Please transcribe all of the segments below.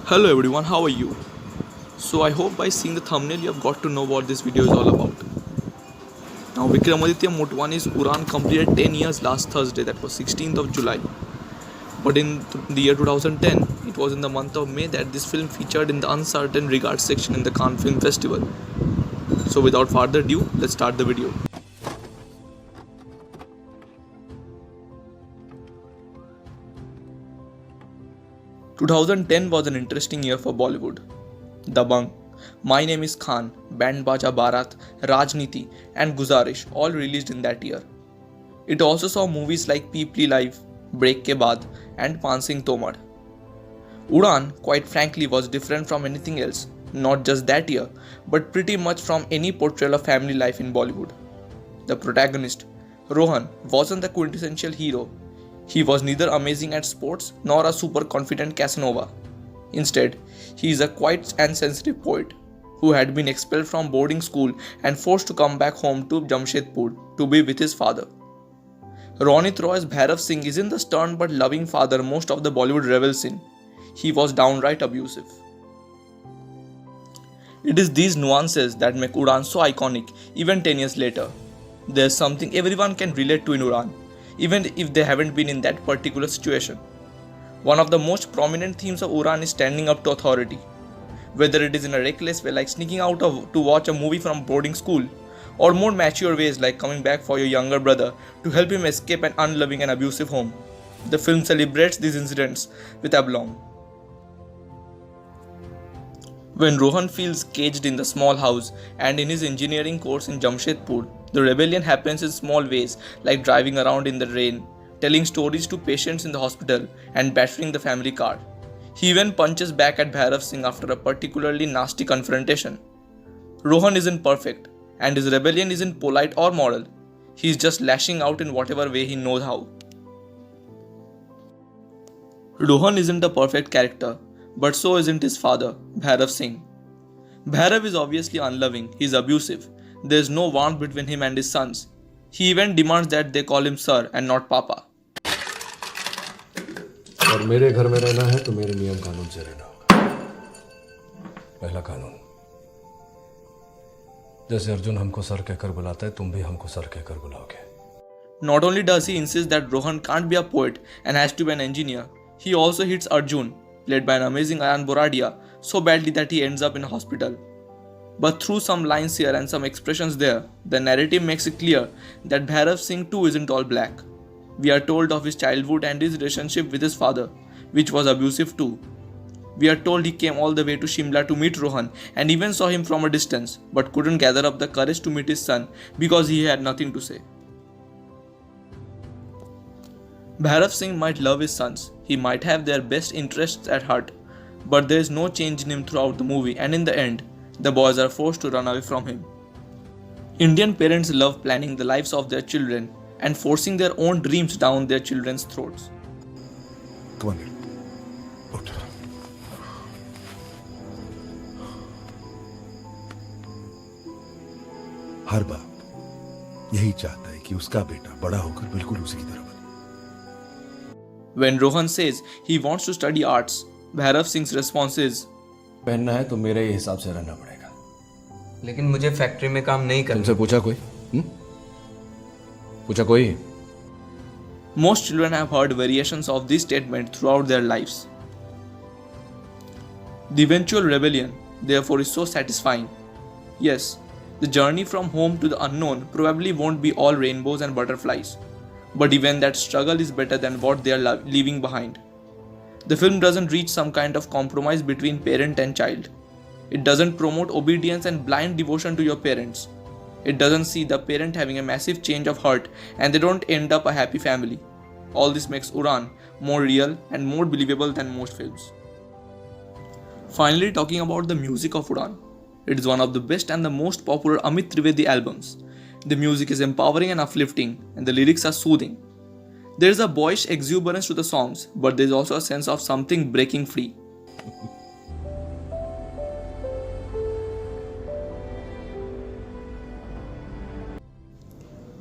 Hello everyone, how are you? So I hope by seeing the thumbnail you have got to know what this video is all about. Now Vikramaditya Motwani's Uran completed 10 years last Thursday, that was 16th of July. But in the year 2010, it was in the month of May that this film featured in the uncertain regards section in the Cannes Film Festival. So without further ado, let's start the video. "2010 was an interesting year for Bollywood. Dabangg, My Name is Khan, Band Baja Barat, Rajniti, and Guzarish all released in that year. It also saw movies like Peepli Live, Break Ke Baad, and Pansing Tomar. Udan, quite frankly, was different from anything else, not just that year, but pretty much from any portrayal of family life in Bollywood. The protagonist, Rohan, wasn't the quintessential hero. He was neither amazing at sports nor a super confident Casanova. Instead, he is a quiet and sensitive poet who had been expelled from boarding school and forced to come back home to Jamshedpur to be with his father. Ronit Roy's Bhairav Singh isn't the stern but loving father most of the Bollywood revels in. He was downright abusive. It is these nuances that make Udan so iconic even 10 years later. There's something everyone can relate to in Udan, even if they haven't been in that particular situation. One of the most prominent themes of Udan is standing up to authority. Whether it is in a reckless way like sneaking out to watch a movie from boarding school, or more mature ways like coming back for your younger brother to help him escape an unloving and abusive home. The film celebrates these incidents with aplomb. When Rohan feels caged in the small house and in his engineering course in Jamshedpur, the rebellion happens in small ways like driving around in the rain, telling stories to patients in the hospital, and battering the family car. He even punches back at Bhairav Singh after a particularly nasty confrontation. Rohan isn't perfect, and his rebellion isn't polite or moral. He's just lashing out in whatever way he knows how. Rohan isn't a perfect character, but so isn't his father, Bhairav Singh. Bhairav is obviously unloving, he's abusive. There's no warmth between him and his sons. He even demands that they call him sir and not papa. और मेरे घर में रहना है तो मेरे नियम कानून से रहना होगा। पहला कानून, जैसे अर्जुन हमको सर कहकर बुलाता है तुम भी हमको सर कहकर बुलाओगे। Not only does he insist that Rohan can't be a poet and has to be an engineer, he also hits Arjun, played by an amazing Ayan Boradia, so badly that he ends up in a hospital. But through some lines here and some expressions there, the narrative makes it clear that Bhairav Singh too isn't all black. We are told of his childhood and his relationship with his father, which was abusive too. We are told he came all the way to Shimla to meet Rohan and even saw him from a distance, but couldn't gather up the courage to meet his son because he had nothing to say. Bhairav Singh might love his sons, he might have their best interests at heart, but there is no change in him throughout the movie, and in the end, the boys are forced to run away from him. Indian parents love planning the lives of their children and forcing their own dreams down their children's throats. Come on, उठ। हर बाप यही चाहता है कि उसका बेटा बड़ा होकर बिल्कुल उसी की तरह बने। When Rohan says he wants to study arts, Bhairav Singh's response is, पहनना है तो मेरे ही हिसाब से रहना पड़ेगा। लेकिन मुझे फैक्ट्री में काम नहीं करना। तुमसे पूछा कोई? पूछा कोई? Most children have heard variations of this statement throughout their lives. The eventual rebellion, therefore, is so satisfying. Yes, the journey from home to the unknown probably won't be all rainbows and butterflies, but even that struggle is better than what they are leaving behind. The film doesn't reach some kind of compromise between parent and child. It doesn't promote obedience and blind devotion to your parents. It doesn't see the parent having a massive change of heart and they don't end up a happy family. All this makes Udan more real and more believable than most films. Finally, talking about the music of Udan. It is one of the best and the most popular Amit Trivedi albums. The music is empowering and uplifting, and the lyrics are soothing. There is a boyish exuberance to the songs, but there is also a sense of something breaking free.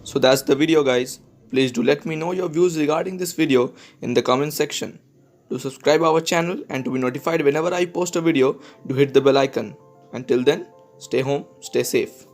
So that's the video, guys. Please do let me know your views regarding this video in the comment section. To to subscribe our channel and to be notified whenever I post a video, to hit the bell icon. Until then, stay home, stay safe.